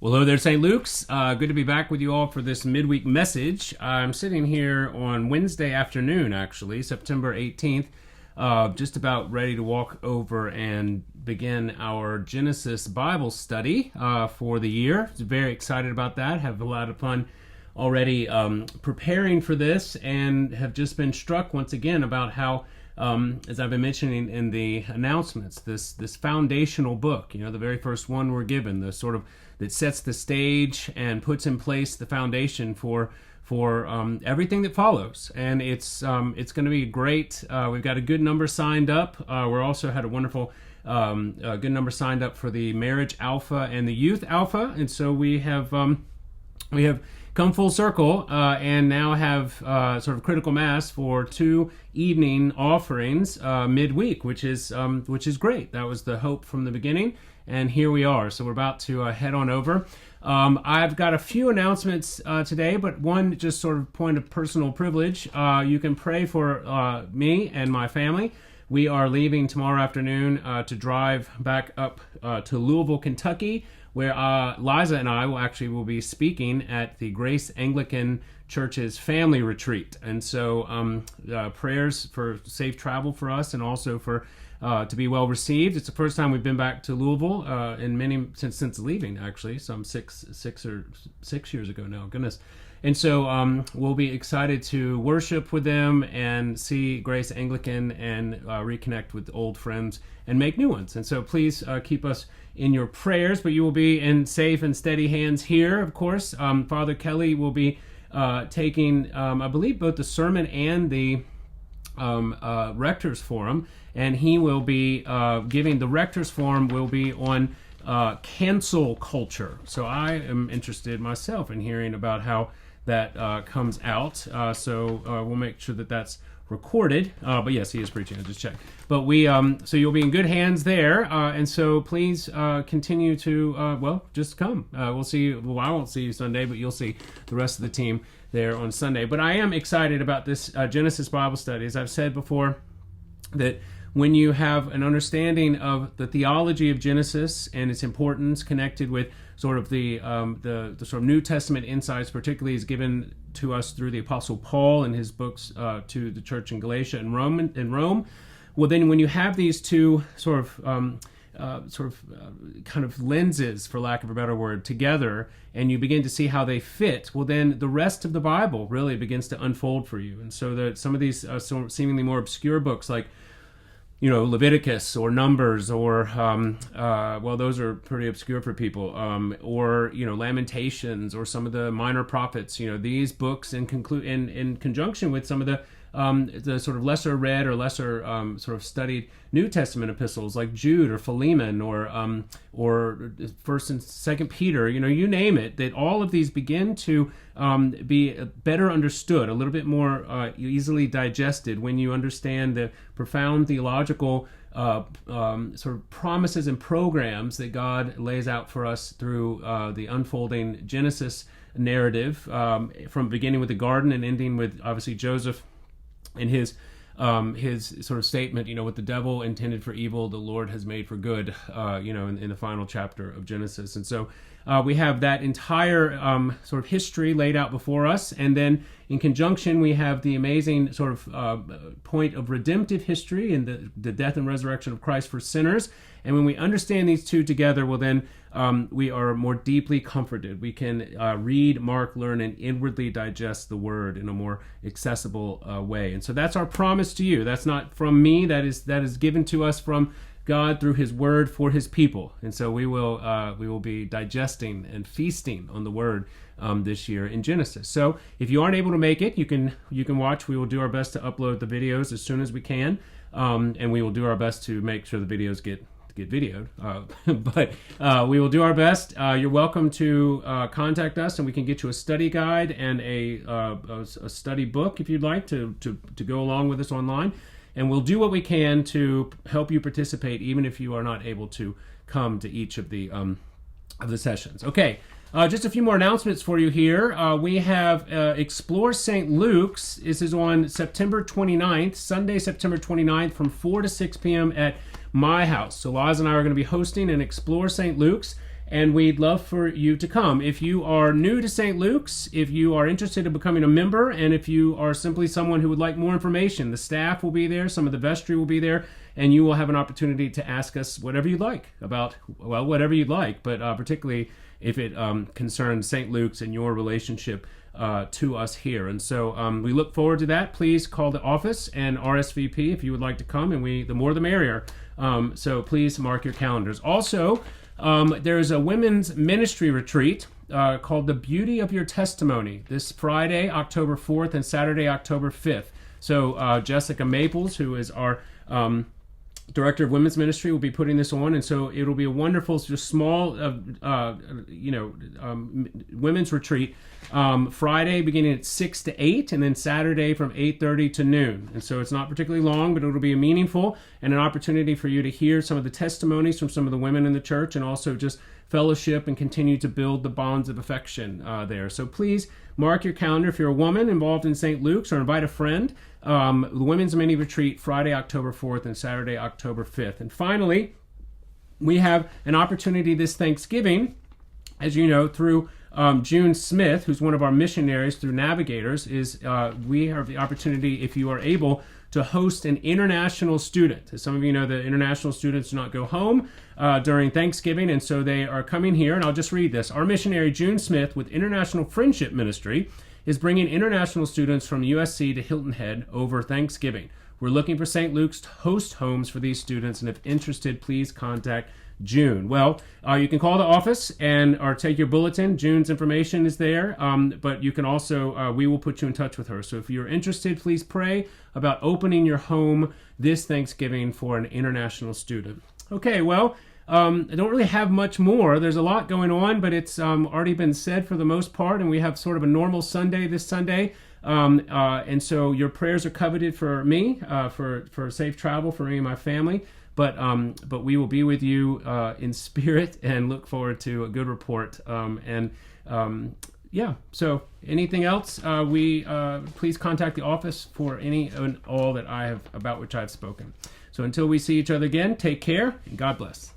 Well, hello there, St. Luke's. Good to be back with you all for this midweek message. I'm sitting here on Wednesday afternoon, actually, September 18th, just about ready to walk over and begin our Genesis Bible study for the year. Very excited about that. Have a lot of fun already preparing for this, and have just been struck once again about how as I've been mentioning in the announcements, this foundational book, the very first one we're given, the sort of that sets the stage and puts in place the foundation for everything that follows. And it's going to be great. We've got a good number signed up. We're also had a wonderful a good number signed up for the Marriage Alpha and the Youth Alpha, and so we have come full circle and now have sort of critical mass for 2 evening offerings midweek, which is great. That was the hope from the beginning, and here we are. So we're about to head on over. I've got a few announcements today, but one just sort of point of personal privilege. You can pray for me and my family. We are leaving tomorrow afternoon to drive back up to Louisville, Kentucky, where Liza and I will be speaking at the Grace Anglican Church's family retreat. And so prayers for safe travel for us, and also for to be well received. It's the first time we've been back to Louisville since leaving, actually, some six years ago now. Goodness. And so we'll be excited to worship with them and see Grace Anglican and reconnect with old friends and make new ones. And so please keep us in your prayers, but you will be in safe and steady hands here, of course. Father Kelly will be taking, I believe, both the sermon and the Rector's Forum, and he will be giving the Rector's Forum will be on cancel culture. So I am interested myself in hearing about how that comes out. So we'll make sure that that's recorded. But yes, he is preaching. I just checked. But so you'll be in good hands there. And so please continue to, just come. We'll see you. Well, I won't see you Sunday, but you'll see the rest of the team there on Sunday. But I am excited about this Genesis Bible study. As I've said before, that when you have an understanding of the theology of Genesis and its importance connected with sort of the sort of New Testament insights, particularly is given to us through the Apostle Paul and his books to the church in Galatia and Rome. Well, then when you have these two kind of lenses, for lack of a better word, together, and you begin to see how they fit, well, then the rest of the Bible really begins to unfold for you. And so that some of these seemingly more obscure books, like Leviticus or Numbers, or those are pretty obscure for people, or Lamentations, or some of the minor prophets. These books in conjunction with some of the sort of lesser read or lesser sort of studied New Testament epistles like Jude or Philemon or First and Second Peter, you name it, that all of these begin to be better understood, a little bit more easily digested when you understand the profound theological sort of promises and programs that God lays out for us through the unfolding Genesis narrative, from beginning with the garden and ending with obviously Joseph and his sort of statement, what the devil intended for evil, the Lord has made for good, in the final chapter of Genesis. And so we have that entire sort of history laid out before us. And then in conjunction, we have the amazing sort of point of redemptive history and the death and resurrection of Christ for sinners. And when we understand these two together, well, then we are more deeply comforted. We can read, mark, learn, and inwardly digest the Word in a more accessible way. And so that's our promise to you. That's not from me. That is given to us from God through His Word for His people. And so we will be digesting and feasting on the Word this year in Genesis. So if you aren't able to make it, you can watch. We will do our best to upload the videos as soon as we can, and we will do our best to make sure the videos get videoed, but we will do our best. You're welcome to contact us, and we can get you a study guide and a study book if you'd like to go along with us online, and we'll do what we can to help you participate, even if you are not able to come to each of the sessions. Okay. Just a few more announcements for you here. We have Explore St. Luke's. This is on September 29th, Sunday, September 29th, from 4 to 6 p.m. at my house. So Liza and I are going to be hosting an Explore St. Luke's, and we'd love for you to come. If you are new to St. Luke's, if you are interested in becoming a member, and if you are simply someone who would like more information, the staff will be there, some of the vestry will be there, and you will have an opportunity to ask us whatever you'd like about, well, whatever you'd like, but particularly if it concerns St. Luke's and your relationship to us here. And so we look forward to that. Please call the office and RSVP if you would like to come, and the more the merrier. So please mark your calendars. Also, there's a women's ministry retreat called The Beauty of Your Testimony this Friday, October 4th, and Saturday, October 5th. So Jessica Maples, who is our Director of Women's Ministry, will be putting this on, and so it'll be a wonderful, just small, women's retreat. Friday beginning at 6 to 8, and then Saturday from 8:30 to noon. And so it's not particularly long, but it'll be meaningful and an opportunity for you to hear some of the testimonies from some of the women in the church, and also just fellowship and continue to build the bonds of affection there. So please mark your calendar if you're a woman involved in St. Luke's, or invite a friend. The Women's Mini Retreat, Friday, October 4th, and Saturday, October 5th. And finally, we have an opportunity this Thanksgiving, as you know, through June Smith, who's one of our missionaries through Navigators, we have the opportunity, if you are able, to host an international student. As some of you know, the international students do not go home during Thanksgiving, and so they are coming here, and I'll just read this. Our missionary, June Smith, with International Friendship Ministry, is bringing international students from USC to Hilton Head over Thanksgiving. We're looking for St. Luke's to host homes for these students, and if interested, please contact June. Well, you can call the office or take your bulletin. June's information is there, but you can also, we will put you in touch with her. So if you're interested, please pray about opening your home this Thanksgiving for an international student. Okay, well, I don't really have much more. There's a lot going on, but it's already been said for the most part, and we have sort of a normal Sunday this Sunday. And so your prayers are coveted for me, for safe travel for me and my family. But we will be with you in spirit, and look forward to a good report. So anything else, please contact the office for any and all that about which I have spoken. So until we see each other again, take care, and God bless.